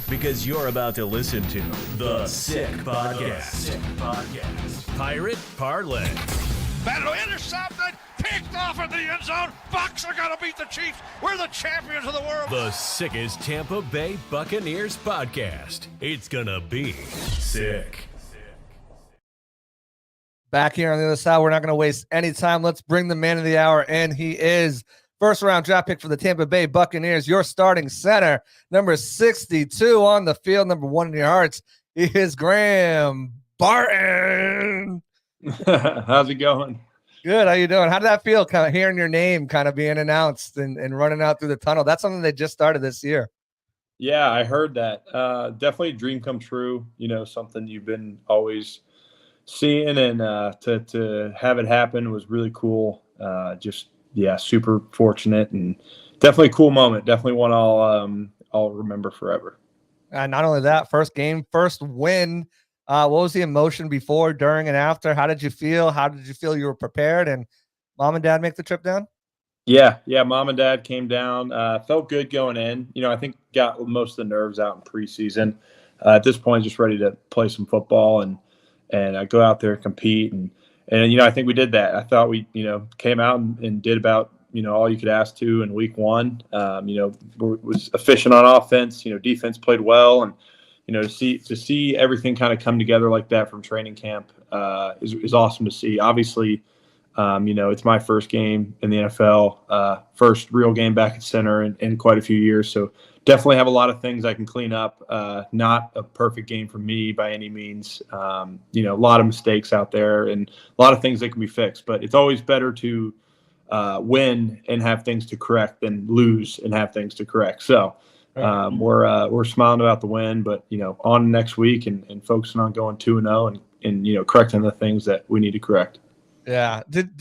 because you're about to listen to The Sick Podcast. Pirate Parlay. Battle intercepted, picked off in the end zone. Bucs are going to beat the Chiefs. We're the champions of the world. The sickest Tampa Bay Buccaneers podcast. It's going to be sick. Back here on the other side, we're not going to waste any time. Let's bring the man of the hour in. He is first-round draft pick for the Tampa Bay Buccaneers, your starting center, number 62 on the field, number 1 in your hearts. He is Graham Barton. How's it going? Good. How you doing? How did that feel, kind of hearing your name kind of being announced and running out through the tunnel? That's something they just started this year. Yeah, I heard that. Definitely a dream come true. You know, something you've been always seeing, and to have it happen was really cool. Super fortunate, and definitely a cool moment. Definitely one I'll remember forever. Not only that, first game, first win. What was the emotion before, during, and after? How did you feel? How did you feel you were prepared? And mom and dad make the trip down? Yeah. Mom and dad came down. Felt good going in. You know, I think got most of the nerves out in preseason. At this point, just ready to play some football and go out there and compete. And I think we did that. I thought we, came out and did about, all you could ask to in week one. Was efficient on offense. Defense played well, and to see everything kind of come together like that from training camp is awesome to see. Obviously, it's my first game in the NFL, first real game back at center in quite a few years. So definitely have a lot of things I can clean up. Not a perfect game for me by any means. A lot of mistakes out there and a lot of things that can be fixed. But it's always better to win and have things to correct than lose and have things to correct. So we're smiling about the win, but on next week and focusing on going 2-0 and correcting the things that we need to correct. Yeah. Did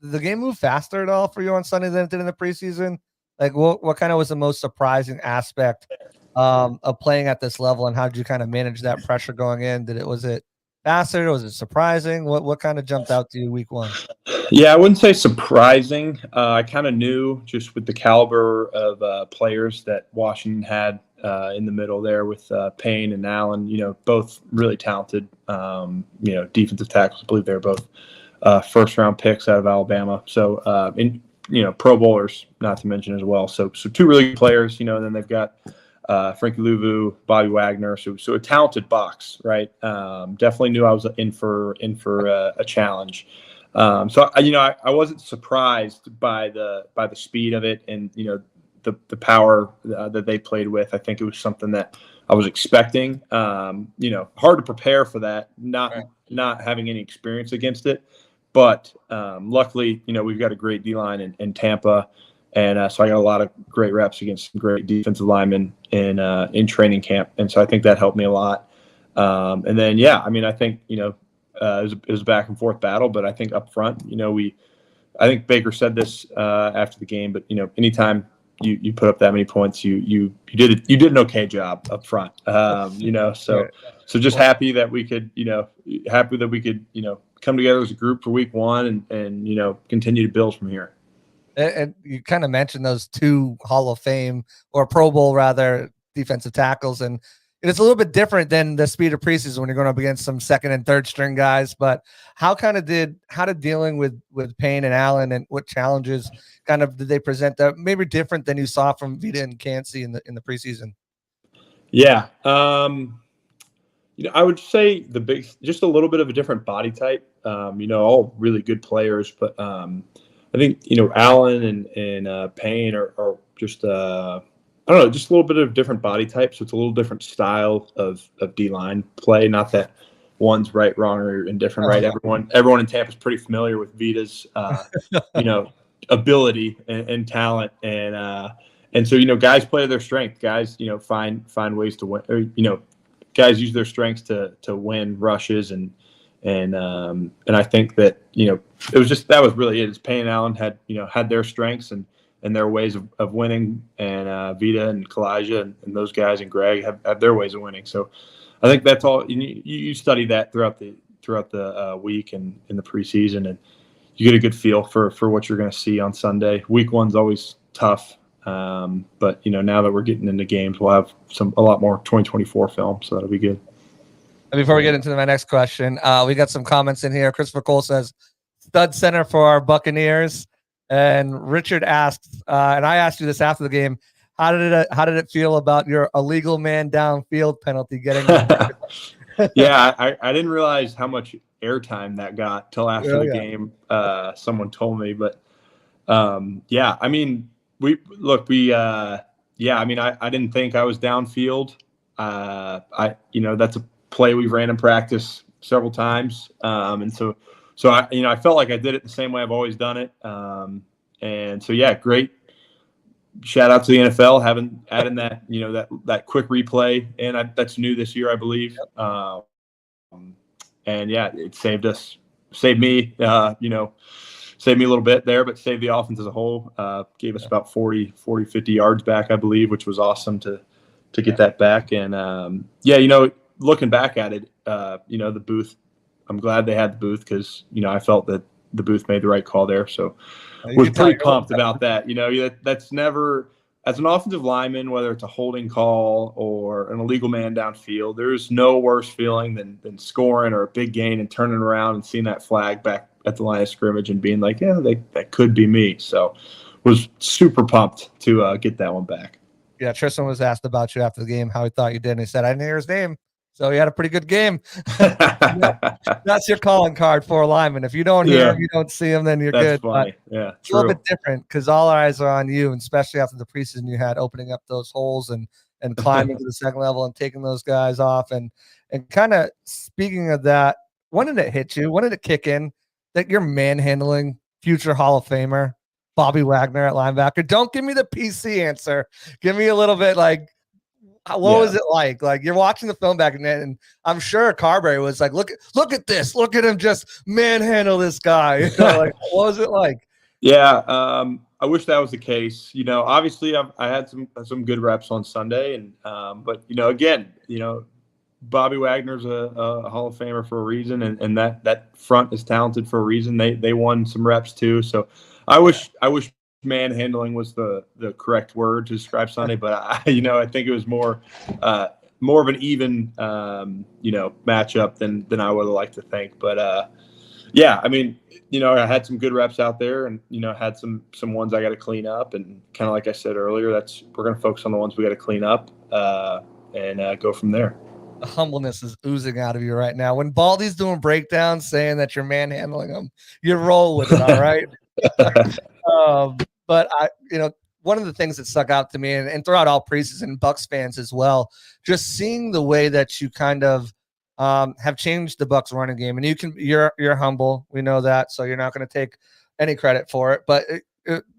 the game move faster at all for you on Sunday than it did in the preseason? Like what kind of was the most surprising aspect of playing at this level, and how did you kind of manage that pressure going in? Was it faster? Was it surprising? What kind of jumped out to you week one? Yeah, I wouldn't say surprising. I kind of knew just with the caliber of players that Washington had in the middle there with Payne and Allen, both really talented, defensive tackles. I believe they're both first-round picks out of Alabama. So, Pro Bowlers, not to mention as well. So two really good players, and then they've got Frankie Louvu, Bobby Wagner. So a talented box, right? Definitely knew I was in for a challenge. I wasn't surprised by the speed of it and the power that they played with. I think it was something that I was expecting. Hard to prepare for that, not having any experience against it. But luckily, we've got a great D-line in Tampa, and so I got a lot of great reps against some great defensive linemen in training camp, and so I think that helped me a lot. And then, I think it was a back and forth battle, but I think up front, I think Baker said this after the game, but anytime you put up that many points, you did an okay job up front. So just happy that we could come together as a group for week one and continue to build from here. And you kind of mentioned those two Hall of Fame or Pro Bowl rather defensive tackles, and it's a little bit different than the speed of preseason when you're going up against some second and third string guys. But how did dealing with Payne and Allen, and what challenges kind of did they present that maybe different than you saw from Vita and Cansey in the preseason? Yeah. I would say just a little bit of a different body type. All really good players, but I think Allen and Payne are just just a little bit of different body type. So it's a little different style of D-line play. Not that one's right, wrong, or indifferent, right? Everyone in Tampa is pretty familiar with Vita's ability and talent, and so guys play to their strength. Guys find ways to win, or guys use their strengths to win rushes, and I think that it was just that was really it. Is Payne and Allen had their strengths and their ways of winning, and Vita and Kalijah and those guys and Greg have their ways of winning. So I think that's all you study that throughout the week and in the preseason, and you get a good feel for what you're going to see on Sunday. Week one's always tough. But now that we're getting into games, we'll have a lot more 2024 film, so that'll be good. And before we get into my next question, we got some comments in here. Christopher Cole says, stud center for our Buccaneers. And Richard asks, and I asked you this after the game, how did it feel about your illegal man downfield penalty getting? Yeah, I didn't realize how much airtime that got till after the game. Someone told me, but yeah, I mean, I didn't think I was downfield. That's a play we've ran in practice several times, and so I felt like I did it the same way I've always done it. And so yeah, great. Shout out to the NFL having added that that quick replay, and that's new this year, I believe. And yeah, it saved me a little bit there, but saved the offense as a whole. Gave us about 40, 50 yards back, I believe, which was awesome to get that back. And looking back at it, the booth, I'm glad they had the booth because I felt that the booth made the right call there. So was pretty pumped about that. That's never, as an offensive lineman, whether it's a holding call or an illegal man downfield, there's no worse feeling than scoring or a big gain and turning around and seeing that flag back at the line of scrimmage and being like, yeah, that could be me. So was super pumped to get that one back. Yeah, Tristan was asked about you after the game, how he thought you did, and he said, I didn't hear his name. So he had a pretty good game. That's your calling card for a lineman. If you don't hear him, you don't see him, then you're good. Funny. Yeah, it's a little bit different because all eyes are on you, and especially after the preseason you had, opening up those holes and climbing to the second level and taking those guys off. And kind of speaking of that, when did it hit you? When did it kick in that you're manhandling future Hall of Famer Bobby Wagner at linebacker? Don't give me the PC answer. Give me a little bit like, what was it like? Like you're watching the film back and I'm sure Carberry was like, look at this, look at him just manhandle this guy. Like what was it like? Yeah, I wish that was the case. Obviously I had some good reps on Sunday, and but again, Bobby Wagner's a Hall of Famer for a reason, and that front is talented for a reason. They won some reps too, so I wish manhandling was the correct word to describe Sunday, but I think it was more of an even matchup than I would have liked to think. But yeah, I mean, I had some good reps out there, and had some ones I got to clean up, and kind of like I said earlier, we're going to focus on the ones we got to clean up and go from there. The humbleness is oozing out of you right now. When Baldy's doing breakdowns saying that you're manhandling him, you roll with it, all right? But one of the things that stuck out to me, and throughout all preseason, Bucs fans as well, just seeing the way that you kind of have changed the Bucs running game, and you're humble, we know that, so you're not going to take any credit for it, but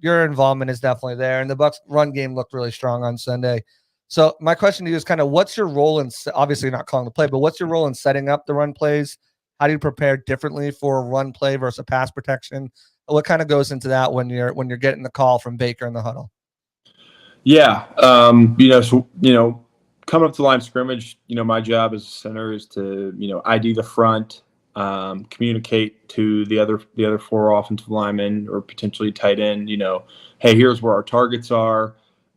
your involvement is definitely there, and the Bucs run game looked really strong on Sunday. So my question to you is kind of, what's your role in, obviously you're not calling the play, but what's your role in setting up the run plays? How do you prepare differently for a run play versus a pass protection? What kind of goes into that when you're getting the call from Baker in the huddle? Yeah. Coming up to line of scrimmage, my job as a center is to, ID the front, communicate to the other four offensive linemen or potentially tight end, hey, here's where our targets are.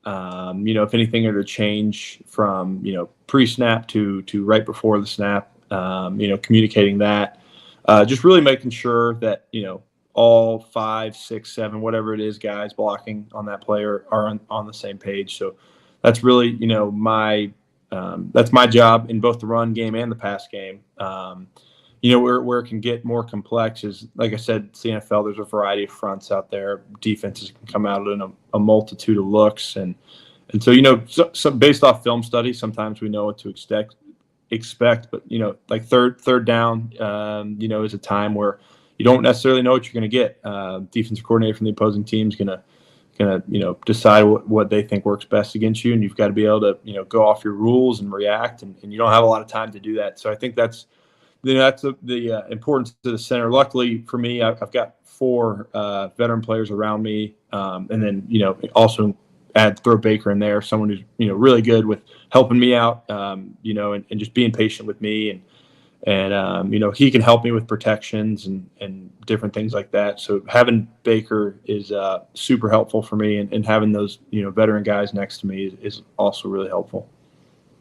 If anything are to change from, pre-snap to right before the snap, communicating that, just really making sure that, all 5, 6, 7, whatever it is, guys blocking on that player are on the same page. So that's really, that's my job in both the run game and the pass game. Where it can get more complex is, like I said, it's the NFL, there's a variety of fronts out there. Defenses can come out in a multitude of looks. And so, so based off film studies, sometimes we know what to expect, but, like third down, is a time where you don't necessarily know what you're going to get. Defensive coordinator from the opposing team is going to decide what they think works best against you, and you've got to be able to go off your rules and react, and you don't have a lot of time to do that. So I think that's the importance of the center. Luckily for me, I've got 4 veteran players around me, and then also throw Baker in there, someone who's really good with helping me out, and just being patient with me And, he can help me with protections and different things like that. So having Baker is super helpful for me, and having those, veteran guys next to me is also really helpful.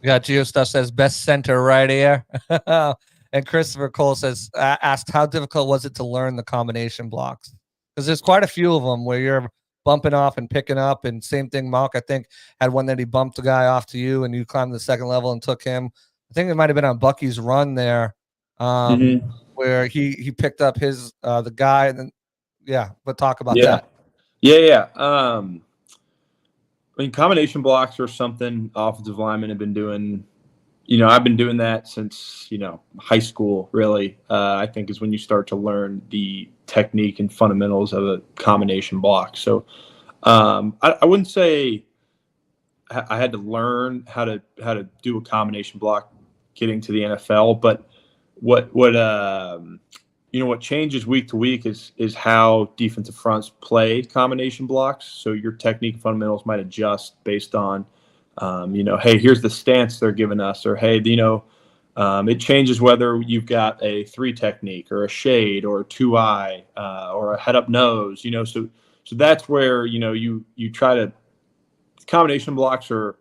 We got Gio Stuff says best center right here. And Christopher Cole says, asked how difficult was it to learn the combination blocks? Because there's quite a few of them where you're bumping off and picking up, and same thing. Mark, I think, had one that he bumped the guy off to you and you climbed the second level and took him. I think it might've been on Bucky's run there. Where he picked up his the guy, and then but talk about that. Combination blocks are something offensive linemen have been doing. I've been doing that since high school. Really, I think is when you start to learn the technique and fundamentals of a combination block. So I wouldn't say I had to learn how to do a combination block getting to the NFL, but what changes week to week is how defensive fronts play combination blocks. So your technique fundamentals might adjust based on, hey, here's the stance they're giving us, or hey, it changes whether you've got a 3 technique or a shade or a 2-eye or a head up nose. So that's where you try to. Combination blocks are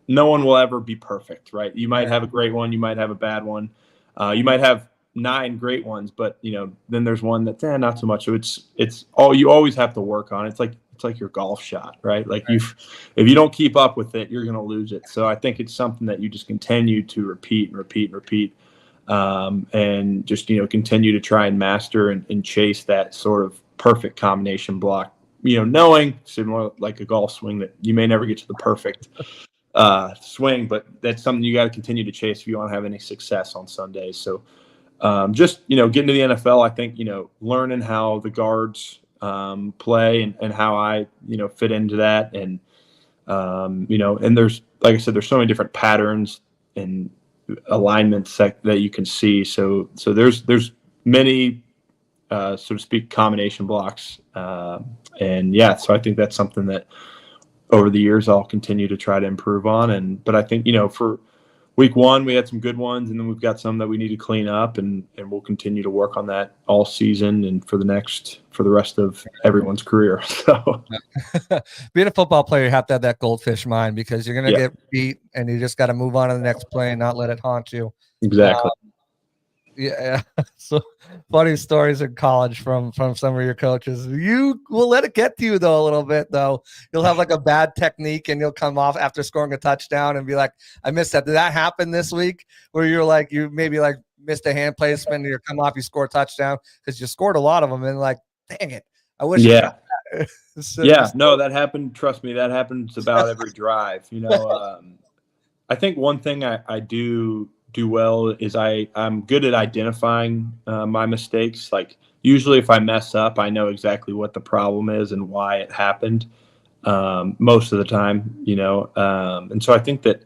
no one will ever be perfect, right? You might have a great one, you might have a bad one. You might have 9 great ones, but then there's one that's not so much. So it's all you always have to work on. It's like your golf shot, right? Like if you don't keep up with it, you're going to lose it. So I think it's something that you just continue to repeat, and just continue to try and master and chase that sort of perfect combination block. Knowing, similar like a golf swing, that you may never get to the perfect swing, but that's something you got to continue to chase if you want to have any success on Sundays. So just getting to the NFL, I think learning how the guards play and how I fit into that, and and there's, like I said, there's so many different patterns and alignments that you can see. So there's many so to speak combination blocks, so I think that's something that over the years I'll continue to try to improve on. But I think for week 1 we had some good ones, and then we've got some that we need to clean up, and we'll continue to work on that all season and for the rest of everyone's career. So being a football player, you have to have that goldfish mind, because you're gonna get beat and you just got to move on to the next play and not let it haunt you. Exactly. So funny stories in college from some of your coaches. You will let it get to you though a little bit though. You'll have like a bad technique and you'll come off after scoring a touchdown and be like, I missed that. Did that happen this week where you're like, you maybe like missed a hand placement and you come off, you score a touchdown because you scored a lot of them, and like, dang it, I wish. No, that happened. Trust me, that happens about every drive. I think one thing I do well is I'm good at identifying my mistakes. Like usually if I mess up, I know exactly what the problem is and why it happened most of the time, and so I think that,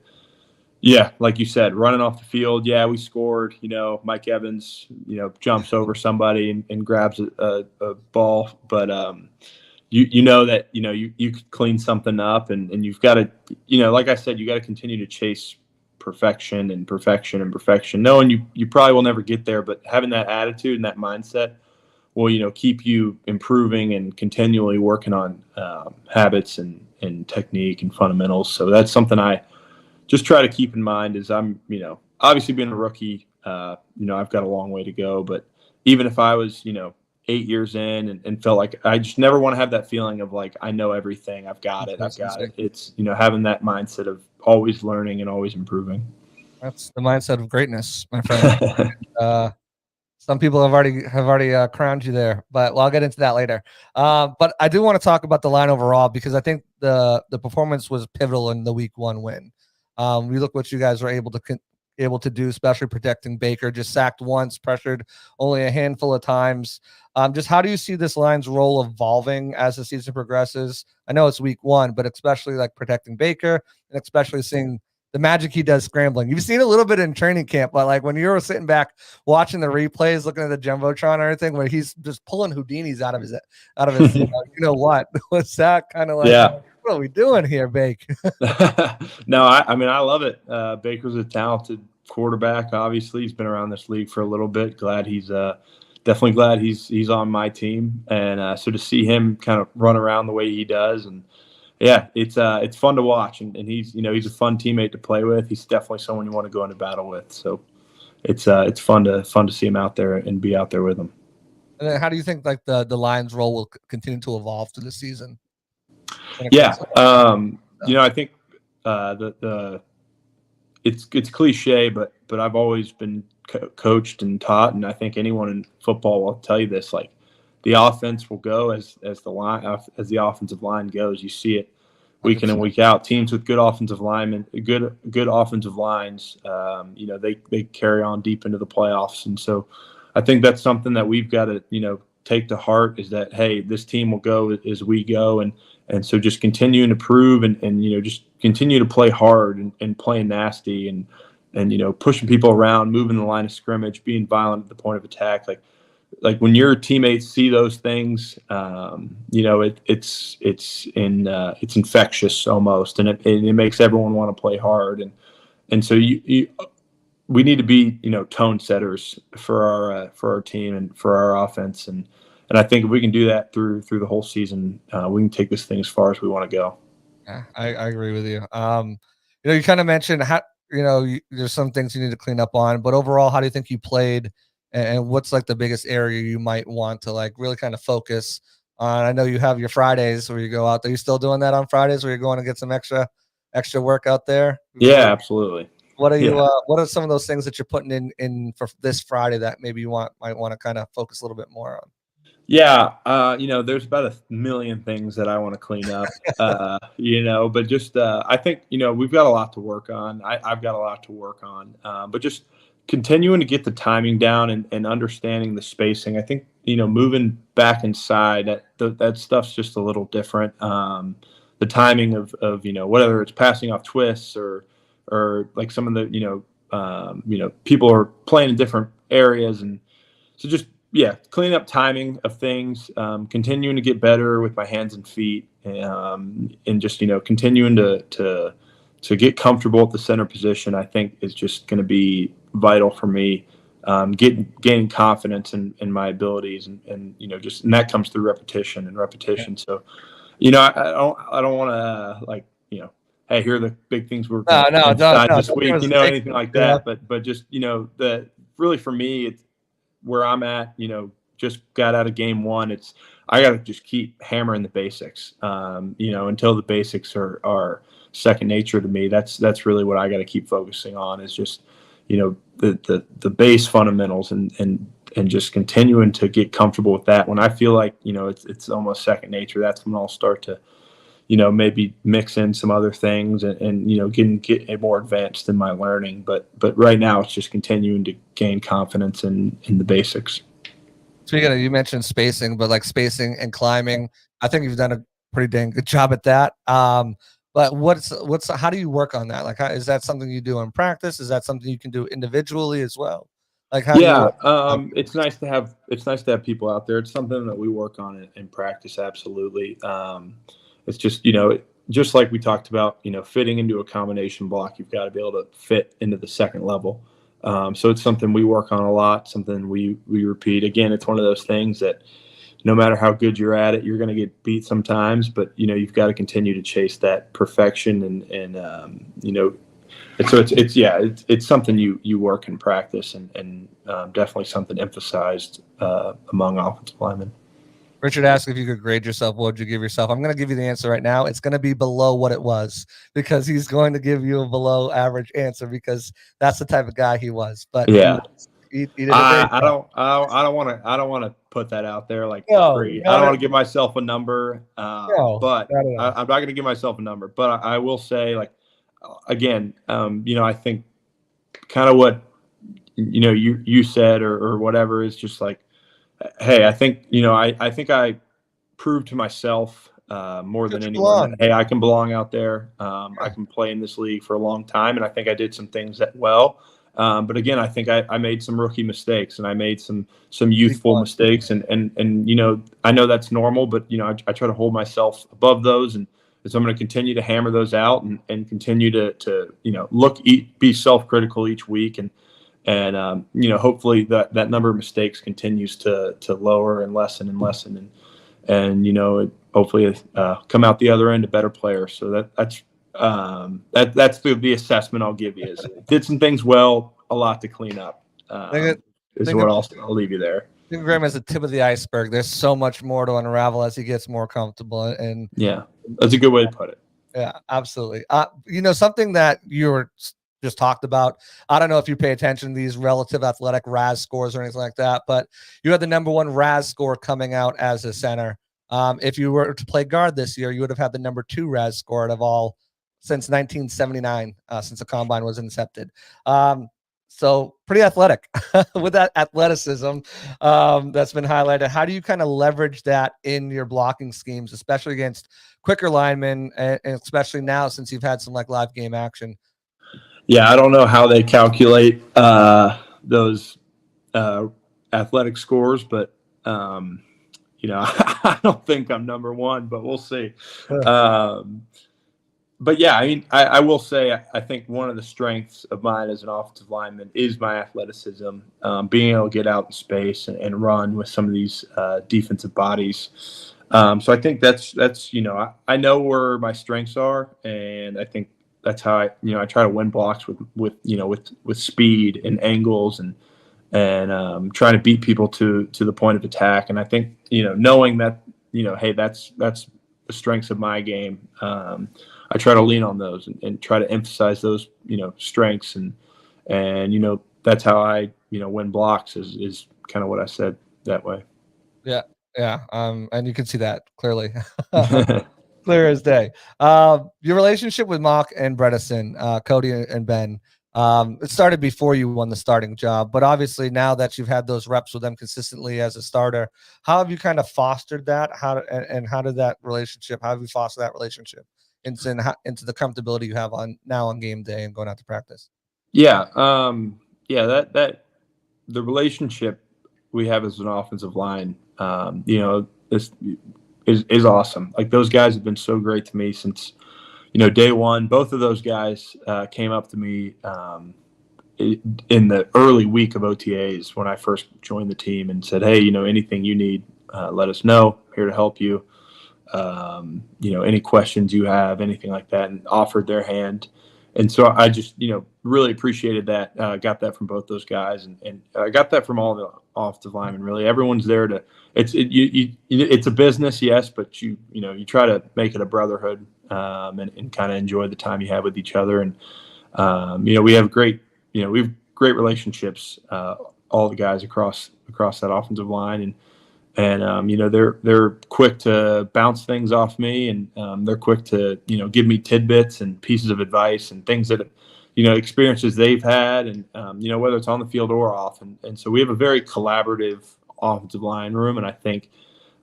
like you said, running off the field, we scored, Mike Evans, jumps over somebody and grabs a ball, but that, you could clean something up, and you've got to, like I said, you got to continue to chase perfection, knowing you probably will never get there, but having that attitude and that mindset will keep you improving and continually working on habits and technique and fundamentals. So that's something I just try to keep in mind. Is I'm obviously being a rookie, I've got a long way to go, but even if I was 8 years in and felt like, I just never want to have that feeling of like, I know everything, I've got it. It's having that mindset of always learning and always improving. That's the mindset of greatness, my friend. Some people have already crowned you there, but I'll get into that later. But I do want to talk about the line overall, because I think the performance was pivotal in the week 1 win. We look what you guys were able to do, especially protecting Baker. Just sacked once, pressured only a handful of times. Just how do you see this line's role evolving as the season progresses? I know it's week 1, but especially like protecting Baker, and especially seeing the magic he does scrambling. You've seen a little bit in training camp, but like when you were sitting back watching the replays, looking at the Jumbotron and everything, where he's just pulling Houdinis out of his what was that kind of like? What are we doing here, Bake? No, I mean, I love it. Baker's a talented quarterback. Obviously, he's been around this league for a little bit. Definitely glad he's on my team, and so to see him kind of run around the way he does, and yeah, it's fun to watch, and he's a fun teammate to play with. He's definitely someone you want to go into battle with. So it's fun to see him out there and be out there with him. And then how do you think like the Lions' role will continue to evolve through the season? Yeah, I think it's cliche, but I've always been coached and taught, and I think anyone in football will tell you this: like the offense will go as the offensive line goes. You see it week in and week out. Teams with good offensive linemen, good offensive lines, they carry on deep into the playoffs, and so I think that's something that we've got to take to heart, is that hey, this team will go as we go, and so just continuing to prove and just continue to play hard and playing nasty and pushing people around, moving the line of scrimmage, being violent at the point of attack. Like when your teammates see those things, it's infectious almost, and it makes everyone want to play hard. And so we need to be tone setters for our team and for our offense, and I think if we can do that through the whole season, we can take this thing as far as we want to go. Yeah, I agree with you. You kind of mentioned how there's some things you need to clean up on, but overall, how do you think you played, and what's like the biggest area you might want to like really kind of focus on? I know you have your Fridays where you go out there. You still doing that on Fridays where you're going to get some extra work out there? Yeah, absolutely. What are you? What are some of those things that you're putting in for this Friday that maybe you might want to kind of focus a little bit more on? Yeah, there's about 1 million things that I want to clean up, but just I think we've got a lot to work on. I've got a lot to work on, but just continuing to get the timing down and understanding the spacing. I think moving back inside, that stuff's just a little different. The timing of whether it's passing off twists or like some of the people are playing in different areas, and so just cleaning up timing of things, continuing to get better with my hands and feet, and just continuing to get comfortable at the center position. I think is just going to be vital for me, gaining confidence in my abilities, and and that comes through repetition. So I don't want to hey, here are the big things we're going to decide this week, anything like that. But just really for me, it's where I'm at. Just got out of game one. I got to just keep hammering the basics. Until the basics are second nature to me. That's really what I got to keep focusing on. Is just the base fundamentals and just continuing to get comfortable with that. When I feel like it's almost second nature, that's when I'll start to maybe mix in some other things and get more advanced in my learning. But right now it's just continuing to gain confidence in the basics. So you mentioned spacing, but like spacing and climbing, I think you've done a pretty dang good job at that. But how do you work on that? Like, is that something you do in practice? Is that something you can do individually as well? Like, it's nice to have people out there. It's something that we work on in practice. Absolutely. It's just, just like we talked about, fitting into a combination block, you've got to be able to fit into the second level. So it's something we work on a lot, something we repeat. Again, it's one of those things that no matter how good you're at it, you're going to get beat sometimes, but you've got to continue to chase that perfection it's something you work in practice and definitely something emphasized among offensive linemen. Richard asked if you could grade yourself. What would you give yourself? I'm going to give you the answer right now. It's going to be below what it was, because he's going to give you a below average answer because that's the type of guy he was. But yeah, he did I don't want to put that out there like free. I don't want to give myself a number, but I'm not going to give myself a number. But I will say, like, again, I think kind of what you said or whatever is just like, hey, I think I think I proved to myself more than anyone that, hey, I can belong out there. I can play in this league for a long time, and I think I did some things that well. But again, I think I made some rookie mistakes, and I made some youthful mistakes, and I know that's normal, but I try to hold myself above those and so I'm going to continue to hammer those out and continue to be self-critical each week, and hopefully that number of mistakes continues to lower and lessen and hopefully come out the other end a better player. So that's the assessment I'll give you. Is did some things well, a lot to clean up. I'll leave you there. I think Graham is the tip of the iceberg. There's so much more to unravel as he gets more comfortable. And yeah, that's a good way to put it. Yeah, absolutely. Something that you were just talked about, I don't know if you pay attention to these relative athletic RAS scores or anything like that, but you had the number one RAS score coming out as a center. If you were to play guard this year, you would have had the number 2 RAS score out of all since 1979, since the combine was incepted. So pretty athletic with that athleticism that's been highlighted. How do you kind of leverage that in your blocking schemes, especially against quicker linemen, and especially now since you've had some live game action? Yeah, I don't know how they calculate those athletic scores, but I don't think I'm number one, but we'll see. But yeah, I mean, I will say I think one of the strengths of mine as an offensive lineman is my athleticism, being able to get out in space and run with some of these defensive bodies. So I think that's I know where my strengths are, and I think that's how I try to win blocks with speed and angles and trying to beat people to the point of attack. And I think knowing that hey, that's the strengths of my game. I try to lean on those and try to emphasize those, strengths and that's how I, win blocks is kind of what I said that way. Yeah. Yeah. And you can see that clearly, clear as day. Your relationship with Mock and Bredesen, Cody and Ben, it started before you won the starting job, but obviously now that you've had those reps with them consistently as a starter, how have you kind of fostered that? How have you fostered that relationship into the comfortability you have on game day and going out to practice? Yeah. That the relationship we have as an offensive line, this is awesome. Like, those guys have been so great to me since, day one. Both of those guys came up to me in the early week of OTAs when I first joined the team and said, hey, anything you need, let us know. I'm here to help you. Any questions you have, anything like that, and offered their hand. And so I just, really appreciated that. Got that from both those guys, and I got that from all the offensive linemen. Really, everyone's there to. It's a business, yes, but you try to make it a brotherhood, and kind of enjoy the time you have with each other. And we have great relationships. All the guys across that offensive line, and they're quick to bounce things off me, and they're quick to give me tidbits and pieces of advice and things that experiences they've had, and whether it's on the field or off, and so we have a very collaborative offensive line room, and I think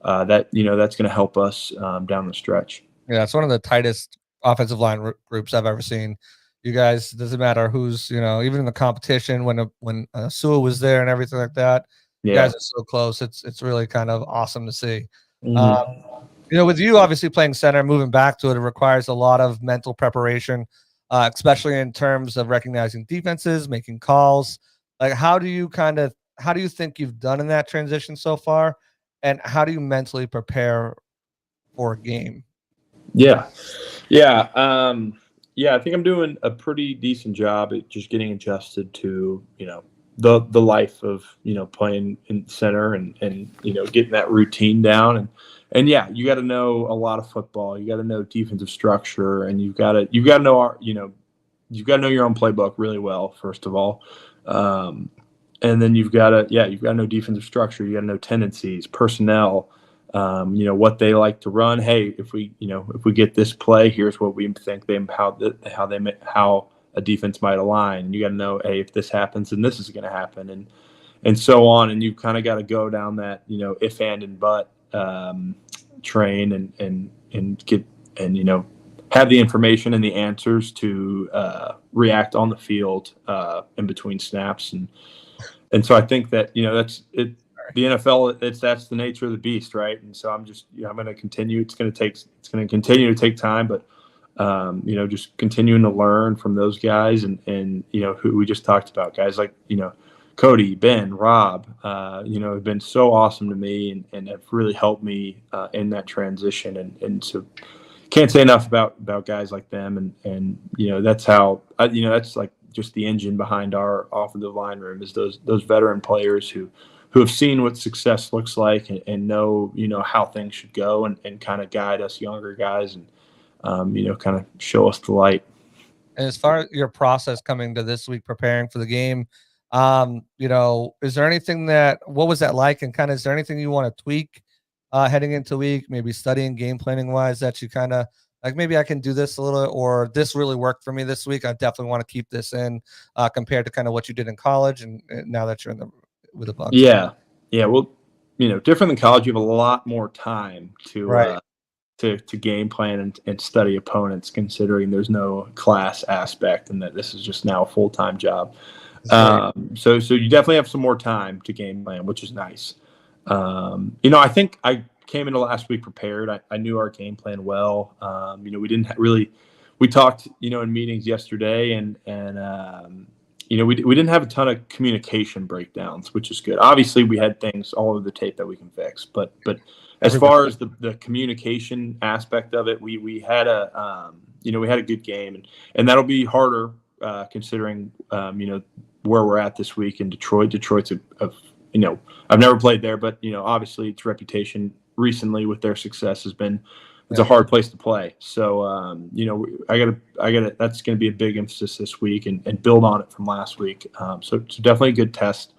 that that's going to help us down the stretch. Yeah, it's one of the tightest offensive line groups I've ever seen. You guys, doesn't matter who's even in the competition when Sua was there and everything like that. You guys are so close. It's really kind of awesome to see. Mm-hmm. With you obviously playing center, moving back to it requires a lot of mental preparation, especially in terms of recognizing defenses, making calls. Like, how do you think you've done in that transition so far, and how do you mentally prepare for a game? Yeah. I think I'm doing a pretty decent job at just getting adjusted to the life of playing in center and getting that routine down, and yeah, you got to know a lot of football. You got to know defensive structure, and you've got to know your own playbook really well, first of all, and then you've got to know defensive structure. You got to know tendencies, personnel, what they like to run. Hey, if we get this play, here's what we think how a defense might align. And you got to know, hey, if this happens, then this is going to happen, and so on. And you kind of got to go down that if and but train and get and have the information and the answers to react on the field in between snaps, and so I think that that's it. the NFL, that's the nature of the beast, right? And so I'm going to continue. It's going to continue to take time, but just continuing to learn from those guys and who we just talked about, guys like Cody, Ben, Rob, have been so awesome to me and have really helped me in that transition. And so can't say enough about guys like them. And that's how, that's like just the engine behind our offensive line room is those veteran players who have seen what success looks like and know, how things should go and kind of guide us younger guys and, kind of show us the light. And as far as your process coming to this week, preparing for the game, is there anything what was that like? And kind of, is there anything you want to tweak heading into week, maybe studying game planning wise that you kind of like, maybe I can do this a little, or this really worked for me this week. I definitely want to keep this in compared to kind of what you did in college. And now that you're with the Bucs. Yeah. Yeah. Well, different than college, you have a lot more time to game plan and study opponents, considering there's no class aspect and that this is just now a full-time job. So you definitely have some more time to game plan, which is nice. I think I came into last week prepared. I knew our game plan well. We talked, in meetings yesterday and we didn't have a ton of communication breakdowns, which is good. Obviously we had things all over the tape that we can fix, but as far as the communication aspect of it, we had a good game and that'll be harder, considering, where we're at this week in Detroit. Detroit's I've never played there, but obviously its reputation recently with their success has been, it's a hard place to play. So, I gotta, that's going to be a big emphasis this week and build on it from last week. So definitely a good test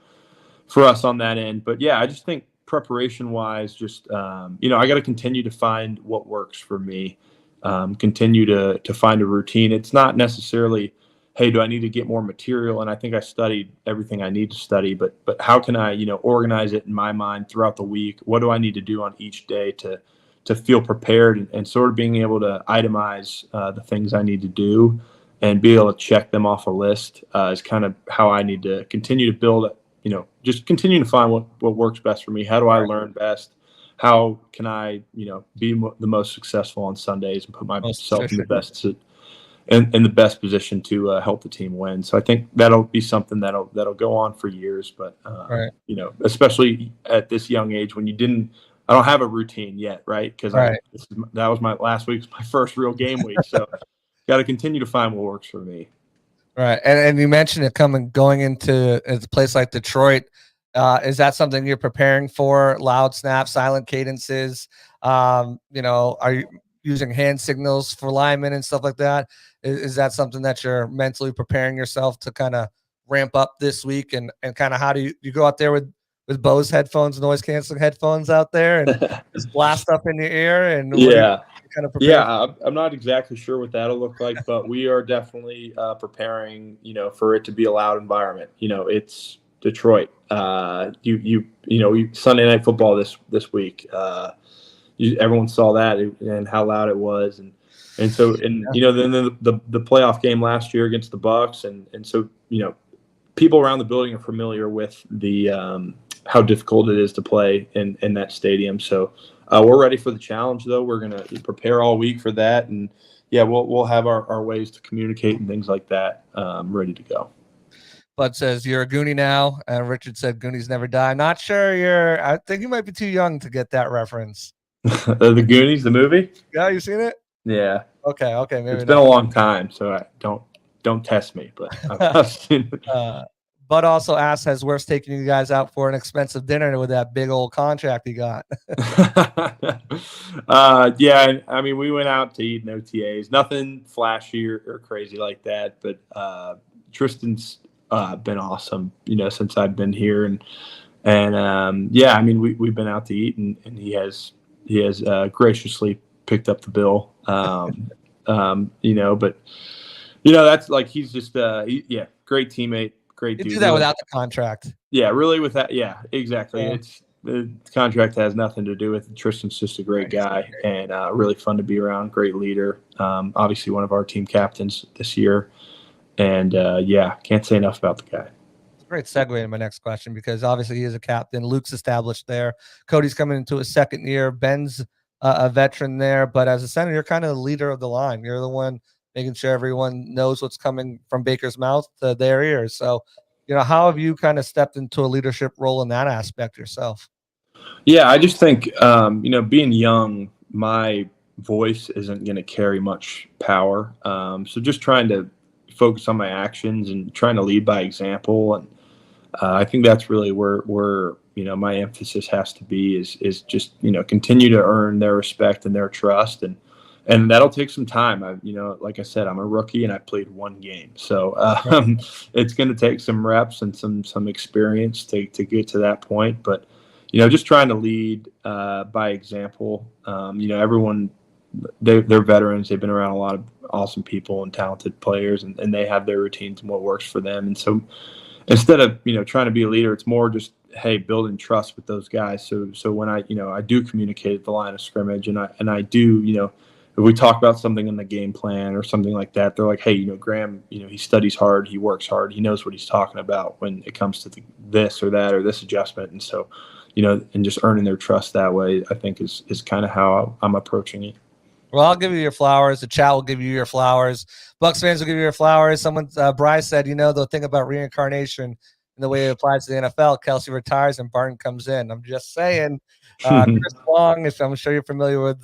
for us on that end. But yeah, I just think preparation wise, just, I got to continue to find what works for me, continue to find a routine. It's not necessarily, hey, do I need to get more material? And I think I studied everything I need to study, but how can I, organize it in my mind throughout the week? What do I need to do on each day to feel prepared and sort of being able to itemize the things I need to do and be able to check them off a list is kind of how I need to continue to build, just continue to find what works best for me. How do I learn best? How can I, be the most successful on Sundays and put myself in the best in the best position to help the team win. So I think that'll be something that'll go on for years. But especially at this young age when I don't have a routine yet, right? Because that was my last week's my first real game week. So got to continue to find what works for me. Right, and you mentioned it going into a place like Detroit. Is that something you're preparing for? Loud snaps, silent cadences. Are you using hand signals for linemen and stuff like that? Is that something that you're mentally preparing yourself to kind of ramp up this week? And kind of how do you go out there with Bose headphones, noise canceling headphones out there and just blast up in your ear? And kind of I'm not exactly sure what that'll look like, but we are definitely preparing, for it to be a loud environment. It's Detroit. Sunday Night Football this week. Everyone saw that and how loud it was, and so then the playoff game last year against the Bucs, and so people around the building are familiar with the how difficult it is to play in that stadium. So we're ready for the challenge, though. We're gonna prepare all week for that, and we'll have our ways to communicate and things like that ready to go. Bud says you're a Goonie now, and Richard said Goonies never die. Not sure I think you might be too young to get that reference. The Goonies, the movie? Yeah, you seen it? Yeah. Okay. Maybe it's been a long time, so don't test me. But I've seen it. Bud also asks, has Worth's taking you guys out for an expensive dinner with that big old contract he got? We went out to eat in OTAs. Nothing flashy or crazy like that, but Tristan's been awesome, since I've been here, and we've been out to eat, and he has graciously picked up the bill. But that's like, he's just great teammate, great dude. You do that without the contract. Yeah, really with that. Yeah, exactly. Yeah. The contract has nothing to do with it. Tristan's just a great guy and really fun to be around. Great leader. Obviously one of our team captains this year. And can't say enough about the guy. Great segue into my next question, because obviously he is a captain. Luke's established there. Cody's coming into his second year. Ben's a veteran there. But as a center, you're kind of the leader of the line. You're the one making sure everyone knows what's coming from Baker's mouth to their ears. So, how have you kind of stepped into a leadership role in that aspect yourself? Yeah, I just think, being young, my voice isn't going to carry much power. So just trying to focus on my actions and trying to lead by example. And I think that's really where my emphasis has to be is just, continue to earn their respect and their trust. And that'll take some time. Like I said, I'm a rookie and I played one game. So it's going to take some reps and some experience to get to that point. But, just trying to lead by example. Everyone, they're veterans. They've been around a lot of awesome people and talented players, and they have their routines and what works for them. And so instead of, trying to be a leader, it's more just, hey, building trust with those guys. So when I do communicate at the line of scrimmage and I do, if we talk about something in the game plan or something like that, they're like, hey, Graham, he studies hard, he works hard, he knows what he's talking about when it comes to this or that or this adjustment. And so, and just earning their trust that way, I think is kind of how I'm approaching it. Well, I'll give you your flowers. The chat will give you your flowers. Bucs fans will give you your flowers. Someone, Bryce said, the thing about reincarnation and the way it applies to the NFL, Kelsey retires and Barton comes in. I'm just saying. Chris Long, I'm sure you're familiar with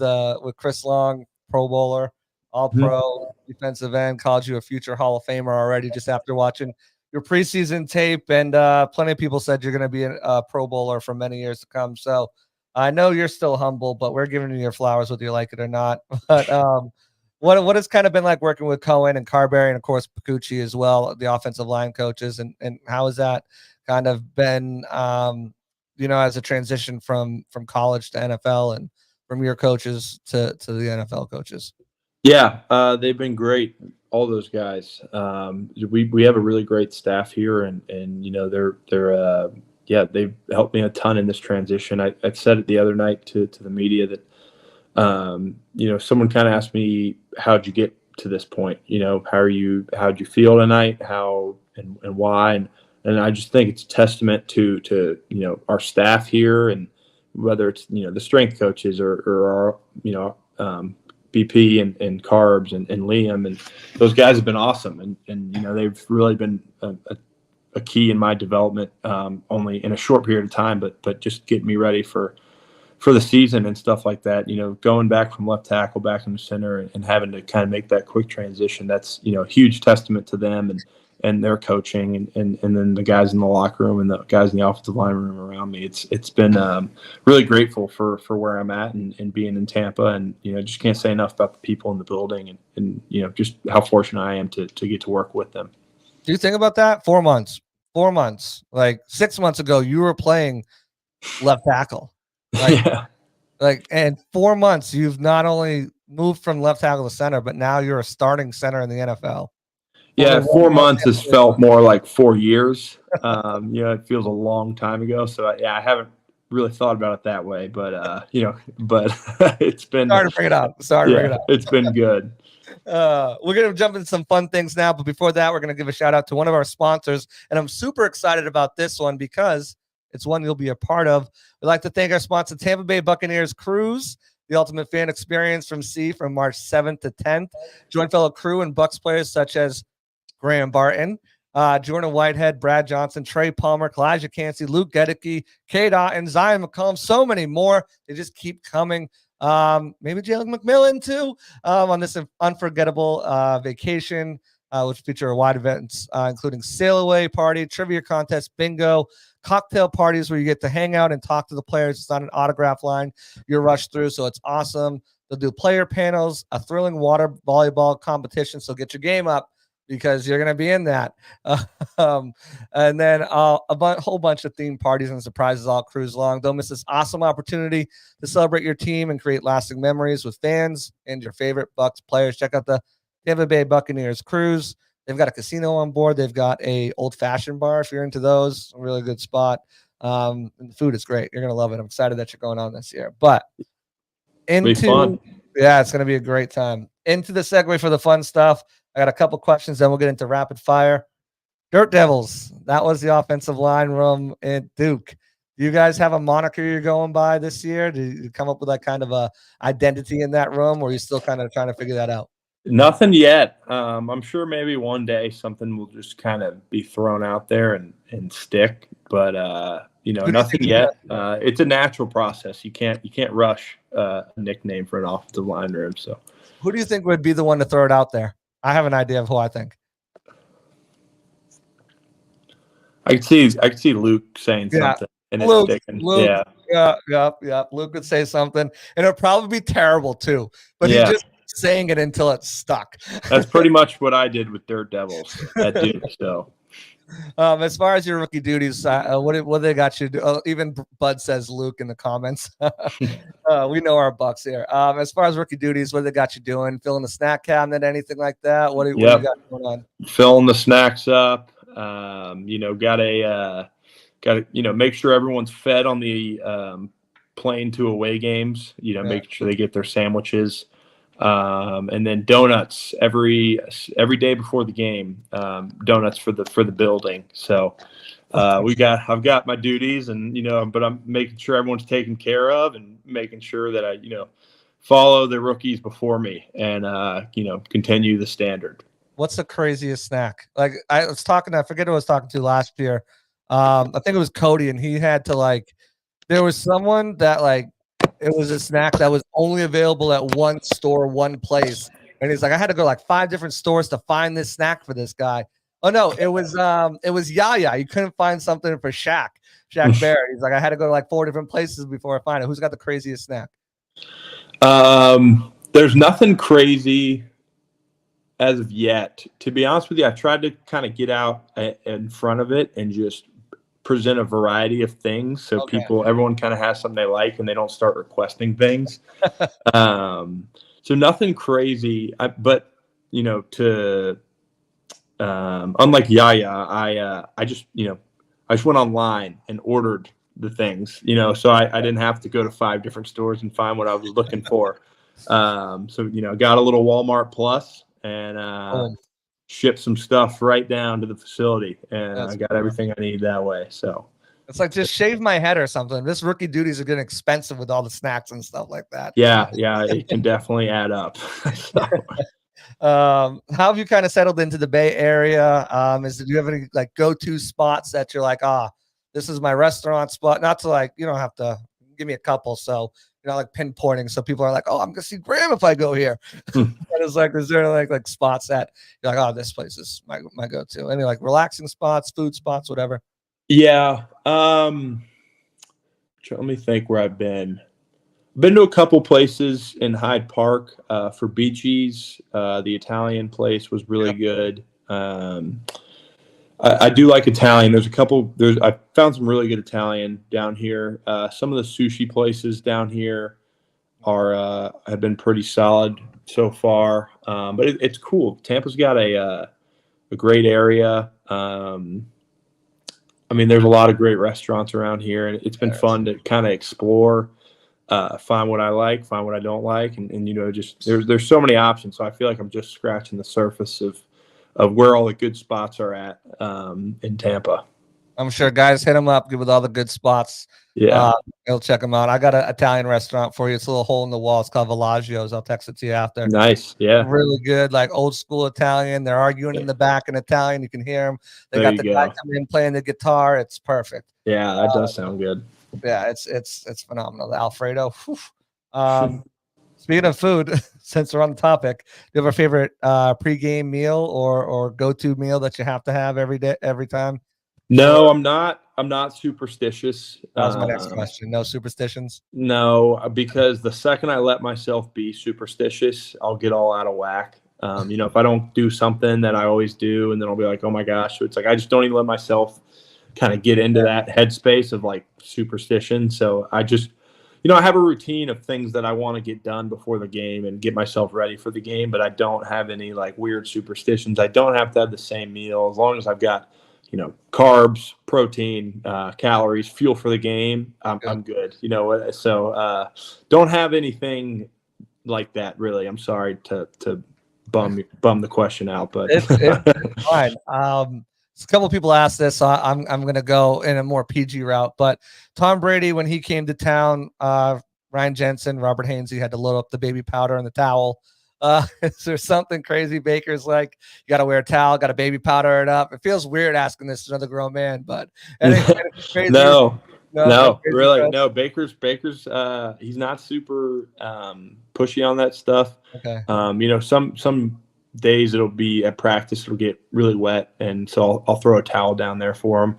Chris Long, Pro Bowler, All-Pro, defensive end, called you a future Hall of Famer already just after watching your preseason tape. And plenty of people said you're going to be a Pro Bowler for many years to come. So I know you're still humble, but we're giving you your flowers whether you like it or not. But what has kind of been like working with Cohen and Carberry and, of course, Pacucci as well, the offensive line coaches, and how has that kind of been, as a transition from college to NFL and from your coaches to the NFL coaches? Yeah, they've been great, all those guys. We have a really great staff here, and they've helped me a ton in this transition. I said it the other night to the media that, someone kind of asked me, how'd you get to this point? How'd you feel tonight? How and why? And I just think it's a testament to our staff here, and whether it's, the strength coaches or our, BP and Carbs and Liam, and those guys have been awesome. And they've really been a key in my development, only in a short period of time, but just getting me ready for the season and stuff like that. Going back from left tackle back in the center and having to kind of make that quick transition, that's, a huge testament to them and their coaching and then the guys in the locker room and the guys in the offensive line room around me. It's been really grateful for where I'm at and being in Tampa, and just can't say enough about the people in the building and just how fortunate I am to get to work with them. Do you think about that? 4 months, like 6 months ago, you were playing left tackle. And 4 months, you've not only moved from left tackle to center, but now you're a starting center in the NFL. Yeah, 4 months has felt more like 4 years. It feels a long time ago. So I haven't really thought about it that way, but it's been. Sorry to bring it up. It's been good. We're going to jump into some fun things now, but before that, we're going to give a shout out to one of our sponsors, and I'm super excited about this one because it's one you'll be a part of. We'd like to thank our sponsor, Tampa Bay Buccaneers Cruise, the ultimate fan experience from sea from March 7th to 10th. Join fellow Krewe and Bucs players such as Graham Barton, Jordan Whitehead, Brad Johnson, Trey Palmer, Kalijah Cansey, Luke Gedicke, K. and Zion McCollum, so many more. They just keep coming. Maybe Jalen McMillan too, on this unforgettable vacation, which feature a wide events, including sail away party, trivia contest, bingo, cocktail parties where you get to hang out and talk to the players. It's not an autograph line you're rushed through, so it's awesome. They'll do player panels, a thrilling water volleyball competition, so get your game up because you're going to be in that. And then a whole bunch of theme parties and surprises all cruise long. Don't miss this awesome opportunity to celebrate your team and create lasting memories with fans and your favorite Bucs players. Check out the Tampa Bay Buccaneers Cruise. They've got a casino on board. They've got a old-fashioned bar if you're into those. A really good spot. And the food is great. You're going to love it. I'm excited that you're going on this year. But it's going to be a great time. Into the segue for the fun stuff. I got a couple questions, then we'll get into rapid fire. Dirt Devils. That was the offensive line room at Duke. Do you guys have a moniker you're going by this year? Did you come up with like kind of a identity in that room, or are you still kind of trying to figure that out? Nothing yet. I'm sure maybe one day something will just kind of be thrown out there and stick, but nothing yet. It's a natural process. You can't rush a nickname for an offensive line room. So, who do you think would be the one to throw it out there? I have an idea of who I think. I could see Luke saying something. And Luke, it's sticking. Luke, yeah. Luke would say something, and it'll probably be terrible too. But he's just saying it until it's stuck. That's pretty much what I did with Dirt Devils at Duke. So, as far as your rookie duties, what they got you do? Even Bud says Luke in the comments. We know our Bucs here. As far as rookie duties, what they got you doing? Filling the snack cabinet, anything like that? What do you got going on? Filling the snacks up. Got to make sure everyone's fed on the plane to away games. Make sure they get their sandwiches, and then donuts every day before the game. Donuts for the building. So I've got my duties, and but I'm making sure everyone's taken care of, and making sure that I follow the rookies before me, and continue the standard. What's the craziest snack? Like I forget who I was talking to last year. I think it was Cody, and he had to there was someone that it was a snack that was only available at one store, one place. And he's like, I had to go 5 different stores to find this snack for this guy. Oh no, it was Yaya. You couldn't find something for Shaq Barrett. He's like, I had to go to 4 different places before I find it. Who's got the craziest snack? There's nothing crazy as of yet. To be honest with you, I tried to kind of get out in front of it and just present a variety of things so everyone kind of has something they like and they don't start requesting things. So nothing crazy, but unlike Yaya, I just went online and ordered the things, so I didn't have to go to 5 different stores and find what I was looking for. Got a little Walmart Plus and ship some stuff right down to the facility, and I got everything I need that way. So it's like, just shave my head or something. This rookie duties are getting expensive with all the snacks and stuff like that. Yeah, it can definitely add up. How have you kind of settled into the Bay Area? Do you have any go-to spots that you're like, this is my restaurant spot? Not to you don't have to give me a couple. So pinpointing, so people are like, I'm gonna see Graham if I go here. And it's is there spots that you're like, this place is my go-to? Any relaxing spots, food spots, whatever? Yeah. Let me think where I've been. Been to a couple places in Hyde Park for Beachies. The Italian place was really good. I do like Italian. I found some really good Italian down here. Some of the sushi places down here have been pretty solid so far. But it's cool. Tampa's got a great area. There's a lot of great restaurants around here, and it's been fun to kind of explore, find what I like, find what I don't like, and just there's so many options. So I feel like I'm just scratching the surface of where all the good spots are at in Tampa. I'm sure guys hit them up with all the good spots. Yeah. They'll check them out. I got an Italian restaurant for you. It's a little hole in the wall. It's called Villaggio's. I'll text it to you after. Nice. Yeah. Really good, old school Italian. They're arguing in the back in Italian. You can hear them. They got the guy coming in playing the guitar. It's perfect. Yeah, that does sound good. Yeah, it's phenomenal. The Alfredo. Speaking of food, since we're on the topic, do you have a favorite pregame meal or go-to meal that you have to have every day, every time? No, I'm not. I'm not superstitious. That was my next question. No superstitions? No, because the second I let myself be superstitious, I'll get all out of whack. If I don't do something that I always do, and then I'll be like, oh my gosh. So it's I just don't even let myself kind of get into that headspace of superstition. So I just, I have a routine of things that I want to get done before the game and get myself ready for the game, but I don't have any weird superstitions. I don't have to have the same meal as long as I've got, carbs, protein, calories, fuel for the game. I'm good. So don't have anything like that really. I'm sorry to bum the question out, but it's fine. a couple of people asked this, so I'm going to go in a more PG route. But Tom Brady, when he came to town, Ryan Jensen, Robert Hainsey had to load up the baby powder and the towel. Is there something crazy Baker's like? You got to wear a towel, got to baby powder it up. It feels weird asking this to another grown man, but crazy. No, really, stuff. no. Baker's he's not super pushy on that stuff. Okay. Some days it'll be at practice, it'll get really wet, and so I'll throw a towel down there for him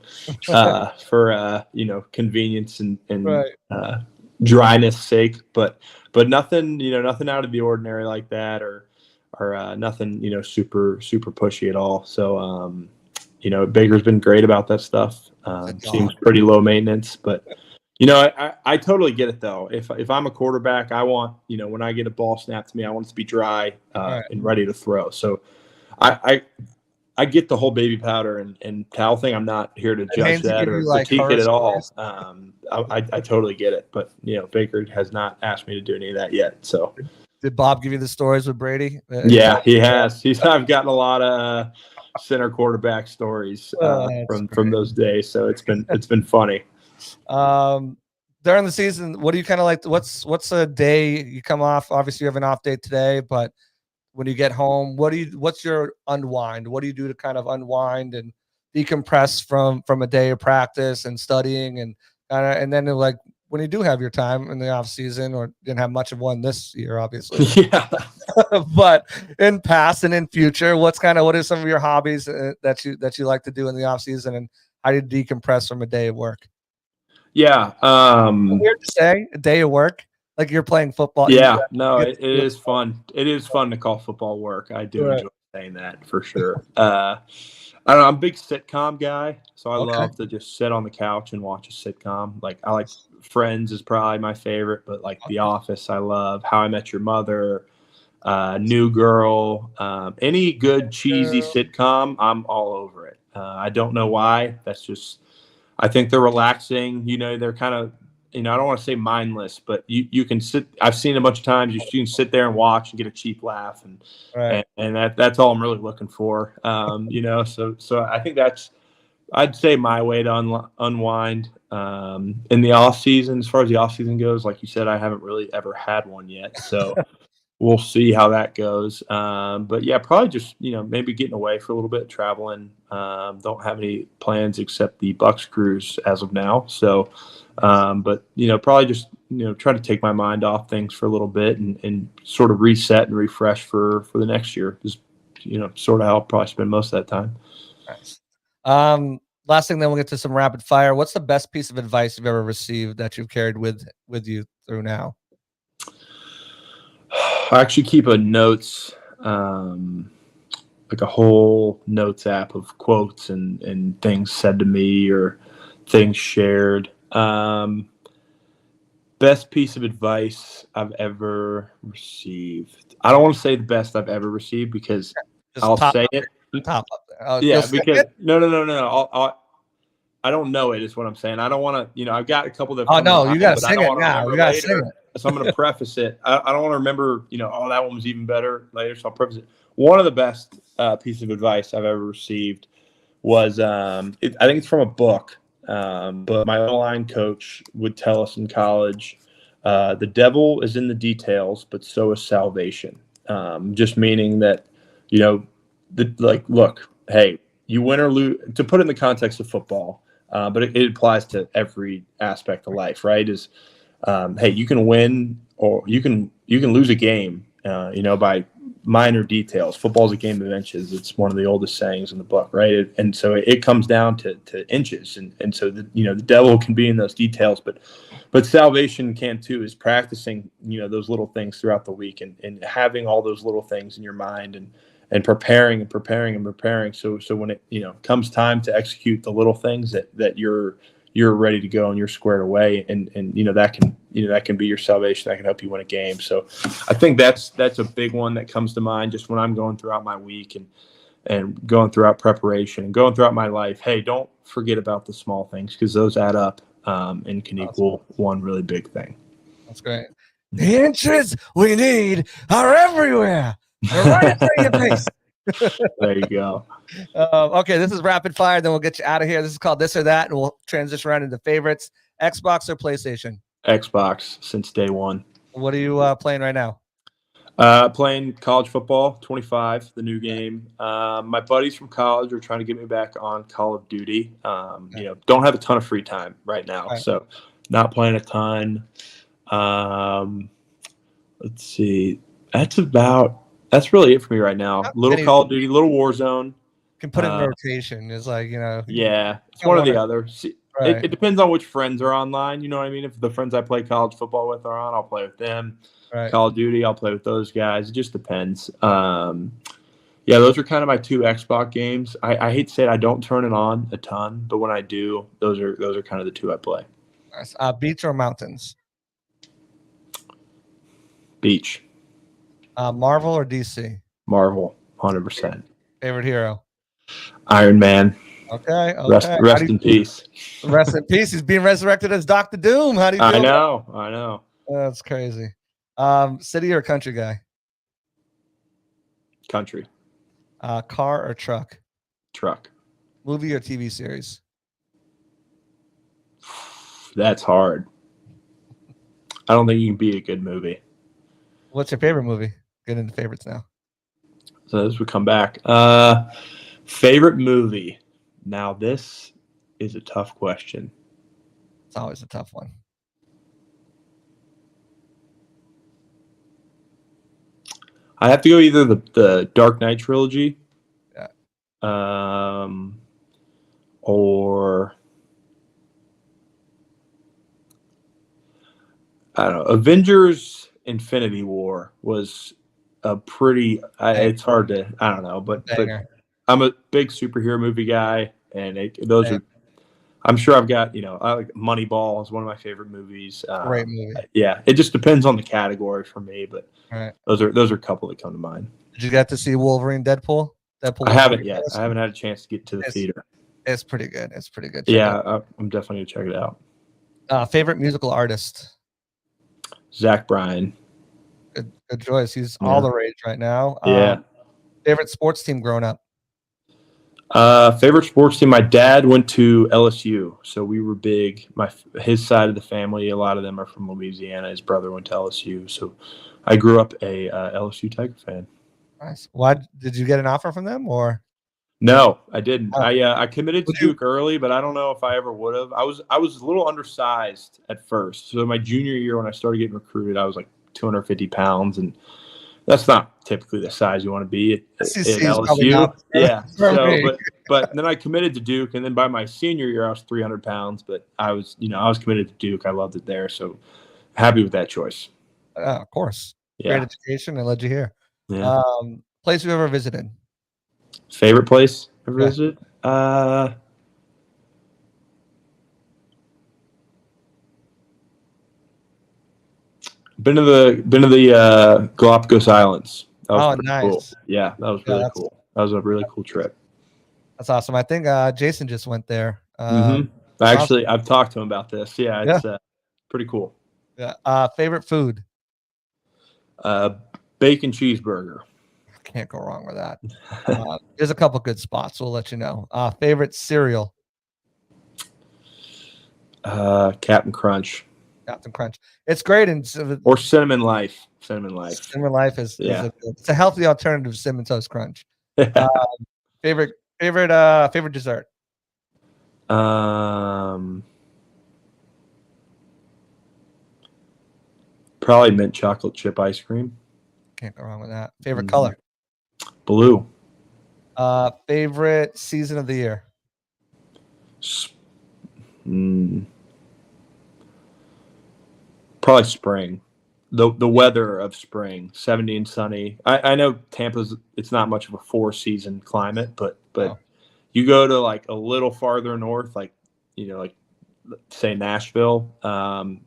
for convenience and right. dryness sake, but nothing, nothing out of the ordinary like that, or nothing, super pushy at all. So Baker's been great about that stuff. Seems pretty low maintenance, but I totally get it though. If I'm a quarterback, I want, when I get a ball snapped to me, I want it to be dry and ready to throw. So I get the whole baby powder and towel thing. I'm not here to judge that or critique it at all. I totally get it, but Baker has not asked me to do any of that yet. So did Bob give you the stories with Brady? Yeah, he has. I've gotten a lot of center quarterback stories from those days. So it's been funny. During the season, what do you kind of like? What's a day you come off? Obviously, you have an off day today, but when you get home, what's your unwind? What do you do to kind of unwind and decompress from a day of practice and studying and then like when you do have your time in the off season, or didn't have much of one this year, obviously. Yeah. But in past and in future, what are some of your hobbies that you like to do in the off season, and how do you decompress from a day of work? Yeah. Weird to say, a day of work, like you're playing football. Yeah, no, it is fun. It is fun to call football work. I do enjoy saying that for sure. I don't know. I'm a big sitcom guy, so I love to just sit on the couch and watch a sitcom. Like I like Friends is probably my favorite, but like The Office, I love. How I Met Your Mother, New Girl, any good cheesy sitcom, I'm all over it. I don't know why. That's just, I think they're relaxing. They're kind of, I don't want to say mindless, but you can sit. I've seen a bunch of times you can sit there and watch and get a cheap laugh, and that's all I'm really looking for. So I think I'd say my way to unwind in the off season. As far as the off season goes, like you said, I haven't really ever had one yet, so we'll see how that goes. But yeah, probably just maybe getting away for a little bit, traveling. Don't have any plans except the Bucs Cruise as of now. So. But probably just try to take my mind off things for a little bit and sort of reset and refresh for the next year. Just sort of how I'll probably spend most of that time. Nice. Last thing, then we'll get to some rapid fire. What's the best piece of advice you've ever received that you've carried with you through now? I actually keep a notes, like a whole notes app of quotes and things said to me or things shared. Best piece of advice I've ever received. I don't want to say the best I've ever received because I'll say it. Top up there. Yeah, because no. I don't know it is what I'm saying. I don't want to, I've got a couple that. Oh no, you got to sing it now. You got to sing it. So I'm going to preface it. I don't want to remember, that one was even better later. So I'll preface it. One of the best piece of advice I've ever received was, I think it's from a book. But my O-line coach would tell us in college, the devil is in the details, but so is salvation. Just meaning that, look, hey, you win or lose, to put it in the context of football, but it applies to every aspect of life, right? Is, hey, you can win or you can lose a game, by minor details. Football's a game of inches. It's one of the oldest sayings in the book, right? And so it comes down to inches. And so the devil can be in those details, but salvation can too, is practicing, those little things throughout the week and having all those little things in your mind and preparing. So when it comes time to execute the little things that you're ready to go and you're squared away, and that can be your salvation. That can help you win a game. So I think that's a big one that comes to mind just when I'm going throughout my week and going throughout preparation and going throughout my life. Hey, don't forget about the small things, because those add up and can equal one really big thing. That's great. The inches we need are everywhere. They're right in front of your face. There you go. Okay, this is rapid fire. Then we'll get you out of here. This is called This or That, and we'll transition right into favorites. Xbox or PlayStation? Xbox since day one. What are you playing right now? Playing college football, 25, the new game. My buddies from college are trying to get me back on Call of Duty. Don't have a ton of free time right now, so not playing a ton. Let's see. That's really it for me right now. Little Call of Duty, little Warzone. Can put it in rotation. It's like, Yeah, it's one or the other. See, it depends on which friends are online. You know what I mean? If the friends I play college football with are on, I'll play with them. Right. Call of Duty, I'll play with those guys. It just depends. Those are kind of my two Xbox games. I hate to say it, I don't turn it on a ton, but when I do, those are kind of the two I play. Nice. Beach or mountains? Beach. Marvel or DC? Marvel, 100%. Favorite hero? Iron Man. Okay. Rest in peace. Rest in peace. He's being resurrected as Dr. Doom. How do you do? I know. That's crazy. City or country guy? Country. Car or truck? Truck. Movie or TV series? That's hard. I don't think you can beat a good movie. What's your favorite movie? Get into favorites now. So this would come back. Favorite movie. Now this is a tough question. It's always a tough one. I have to go either the Dark Knight trilogy, or I don't know. Avengers: Infinity War was a pretty. It's hard to. I don't know, but I'm a big superhero movie guy, and those are. I'm sure I've got, I like Moneyball is one of my favorite movies. Great movie. Yeah, it just depends on the category for me, but right. those are a couple that come to mind. Did you get to see Wolverine, Deadpool? I haven't yet. I haven't had a chance to get to the theater. It's pretty good. Yeah, I'm definitely gonna check it out. Favorite musical artist? Zach Bryan. Good choice. He's all the rage right now. Favorite sports team growing up? Favorite sports team. My dad went to LSU, so we were big. His side of the family, a lot of them are from Louisiana. His brother went to LSU, so I grew up a LSU Tiger fan. Nice. Why did you get an offer from them, or? No, I didn't. I committed to Duke early, but I don't know if I ever would have. I was a little undersized at first, so my junior year when I started getting recruited, I was like 250 pounds, and that's not typically the size you want to be at LSU. Yeah. So, but then I committed to Duke, and then by my senior year, I was 300 pounds. But I was committed to Duke. I loved it there, so happy with that choice. Of course. Yeah. Great education. I led you here. Yeah. Place you ever visited? Favorite place ever visited? Been to the Galapagos Islands. That was nice. Cool. Yeah, that was really cool. That was a really cool trip. That's awesome. I think Jason just went there. Actually, I've talked to him about this. Yeah, it's pretty cool. Yeah. Favorite food? Bacon cheeseburger. Can't go wrong with that. There's a couple good spots. We'll let you know. Favorite cereal? Captain Crunch. Captain Crunch. It's great. Or Cinnamon Life. Cinnamon Life is it's a healthy alternative to Cinnamon Toast Crunch. Favorite dessert? Probably mint chocolate chip ice cream. Can't go wrong with that. Favorite color? Blue. Favorite season of the year? Probably spring. The weather of spring, 70 and sunny. I know Tampa's, it's not much of a 4-season climate, but you go to like a little farther north, like say Nashville,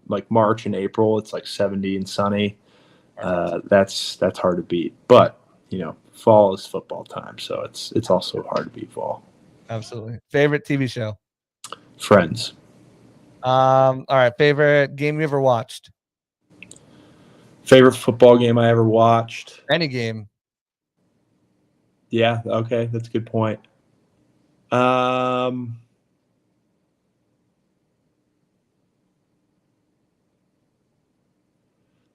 like March and April, it's like 70 and sunny. That's hard to beat. But fall is football time, so it's also hard to beat fall. Absolutely. Favorite TV show? Friends. All right. Favorite game you ever watched? Favorite football game I ever watched? Any game. Yeah. Okay. That's a good point.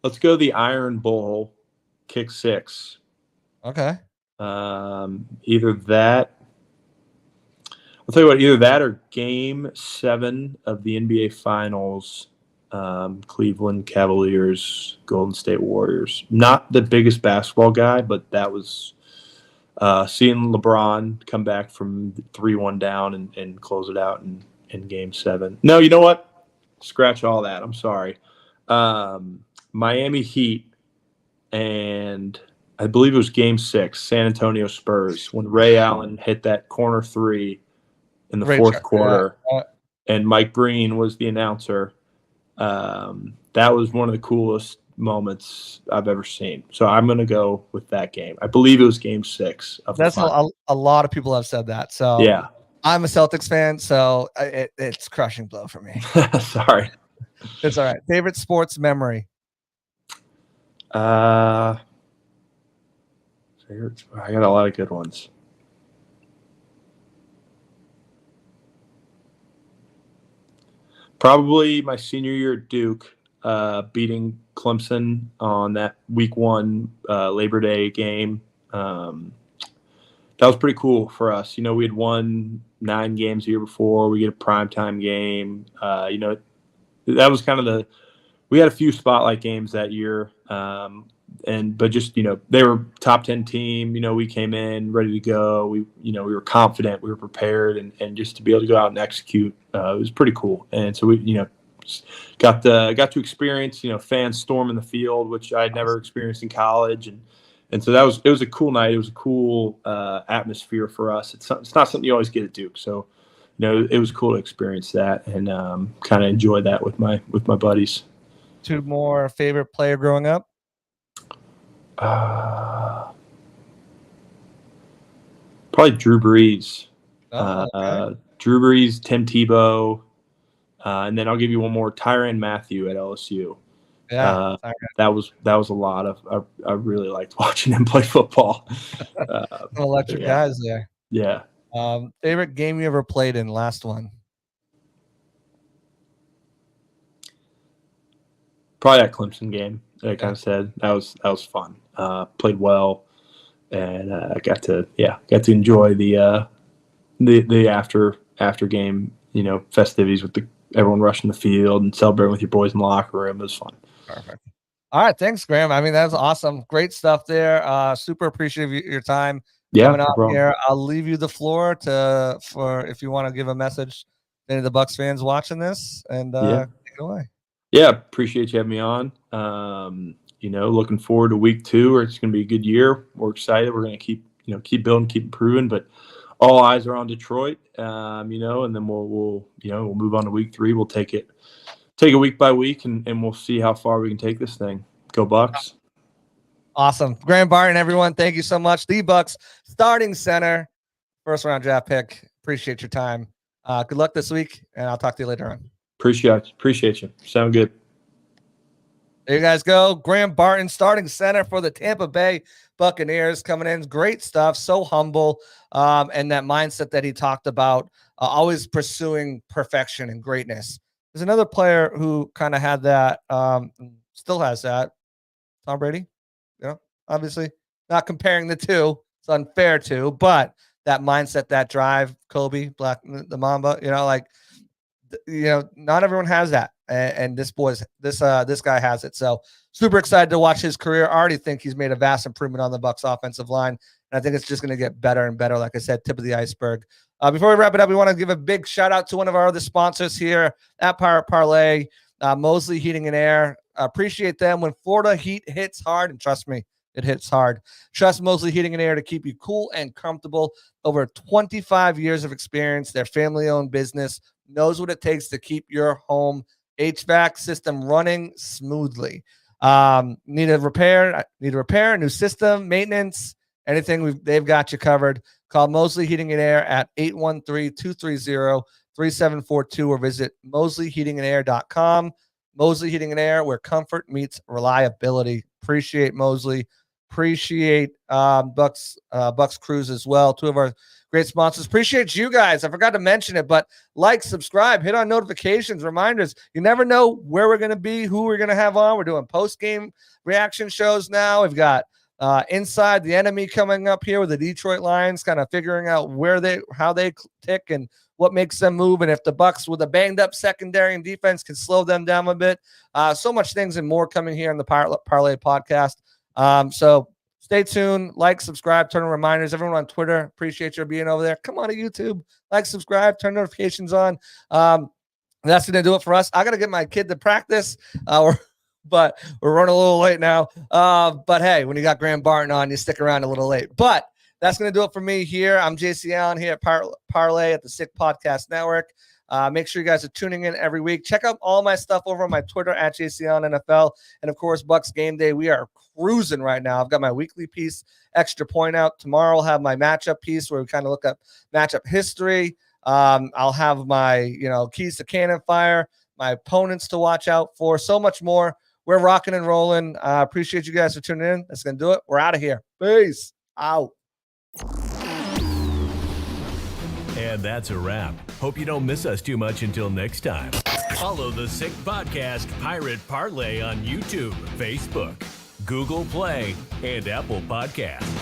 Let's go the Iron Bowl, kick 6. Okay. Either that. I'll tell you what. Either that or Game 7 of the NBA Finals. Cleveland Cavaliers, Golden State Warriors. Not the biggest basketball guy, but that was seeing LeBron come back from 3-1 down and close it out in Game 7. No, you know what? Scratch all that. I'm sorry. Miami Heat, and I believe it was Game 6, San Antonio Spurs, when Ray Allen hit that corner 3 in the fourth quarter, and Mike Breen was the announcer. That was one of the coolest moments I've ever seen. So I'm going to go with that game. I believe it was Game 6 of That's the final. a lot of people have said that. So Yeah. I'm a Celtics fan, so it's crushing blow for me. Sorry. It's all right. Favorite sports memory? I got a lot of good ones. Probably my senior year at Duke, beating Clemson on that week 1 Labor Day game. That was pretty cool for us. You know, we had won 9 games the year before. We get a primetime game. You know, that was kind of we had a few spotlight games that year. But just, you know, they were top 10 team. You know, we came in ready to go. We were confident, we were prepared, and just to be able to go out and execute, it was pretty cool. And so we, you know, got to experience, you know, fans storming the field, which I had never experienced in college, and so it was a cool night. It was a cool atmosphere for us. It's not something you always get at Duke, so you know, it was cool to experience that and kind of enjoy that with my buddies. 2 more favorite player growing up? Probably Drew Brees. Okay. Drew Brees, Tim Tebow, and then I'll give you one more. Tyrann Mathieu at LSU. Yeah, that was a lot of. I really liked watching him play football. some electric guys there. Yeah. Favorite game you ever played in? Last one. Probably that Clemson game. Like I said, that was fun. Played well, and I got to enjoy the after game, you know, festivities with everyone rushing the field and celebrating with your boys in the locker room. It was fun. Perfect. All right, thanks, Graham. I mean, that was awesome. Great stuff there. Super appreciative of your time coming out here. I'll leave you the floor for if you want to give a message to any of the Bucs fans watching this, and take it away. Yeah, appreciate you having me on. You know, looking forward to week 2, it's going to be a good year. We're excited. We're going to keep building, keep improving, but all eyes are on Detroit. You know, and then we'll move on to week 3. We'll take it week by week, and we'll see how far we can take this thing. Go Bucs. Awesome. Graham Barton, everyone, thank you so much. The Bucs starting center, first round draft pick. Appreciate your time. Good luck this week, and I'll talk to you later on. Appreciate you. Sound good. There you guys go. Graham Barton, starting center for the Tampa Bay Buccaneers, coming in. Great stuff. So humble. And that mindset that he talked about, always pursuing perfection and greatness. There's another player who kind of had that, still has that. Tom Brady. You know, obviously not comparing the two. It's unfair to, but that mindset, that drive, Kobe, the Mamba, you know, like, you know, not everyone has that, and this guy has it. So super excited to watch his career. I already think he's made a vast improvement on the Bucs offensive line, and I think it's just going to get better and better. Like I said, tip of the iceberg. Before we wrap it up, we want to give a big shout out to one of our other sponsors here at Pirate Parlay, Mosley Heating and Air. Appreciate them. When Florida heat hits hard, and trust me, it hits hard. Trust Mosley Heating and Air to keep you cool and comfortable. Over 25 years of experience, their family-owned business knows what it takes to keep your home HVAC system running smoothly. Need a repair, new system, maintenance, anything, they've got you covered. Call Mosley Heating and Air at 813-230-3742 or visit mosleyheatingandair.com. Mosley Heating and Air, where comfort meets reliability. Appreciate Mosley. Appreciate Bucs Cruise as well. Two of our great sponsors. Appreciate you guys. I forgot to mention it, but like, subscribe, hit on notifications, reminders. You never know where we're going to be, who we're going to have on. We're doing post-game reaction shows now. We've got Inside the Enemy coming up here with the Detroit Lions, kind of figuring out how they tick and what makes them move, and if the Bucs with a banged-up secondary and defense can slow them down a bit. So much things and more coming here in the Parlay podcast. So stay tuned, like, subscribe, turn on reminders. Everyone on Twitter, appreciate your being over there. Come on to YouTube, like, subscribe, turn notifications on. That's going to do it for us. I got to get my kid to practice, but we're running a little late now. But hey, when you got Graham Barton on, you stick around a little late. But that's going to do it for me here. I'm JC Allen here at Parlay at the Sick Podcast Network. Make sure you guys are tuning in every week. Check out all my stuff over on my Twitter at JC Allen NFL. And, of course, Bucs Game Day. We are cruising right now. I've got my weekly piece, Extra Point Out. Tomorrow I'll have my matchup piece where we kind of look up matchup history. I'll have my, keys to cannon fire, my opponents to watch out for, so much more. We're rocking and rolling. Appreciate you guys for tuning in. That's going to do it. We're out of here. Peace out. And that's a wrap. Hope you don't miss us too much until next time. Follow the Sick Podcast Pirate Parlay on YouTube, Facebook, Google Play, and Apple Podcasts.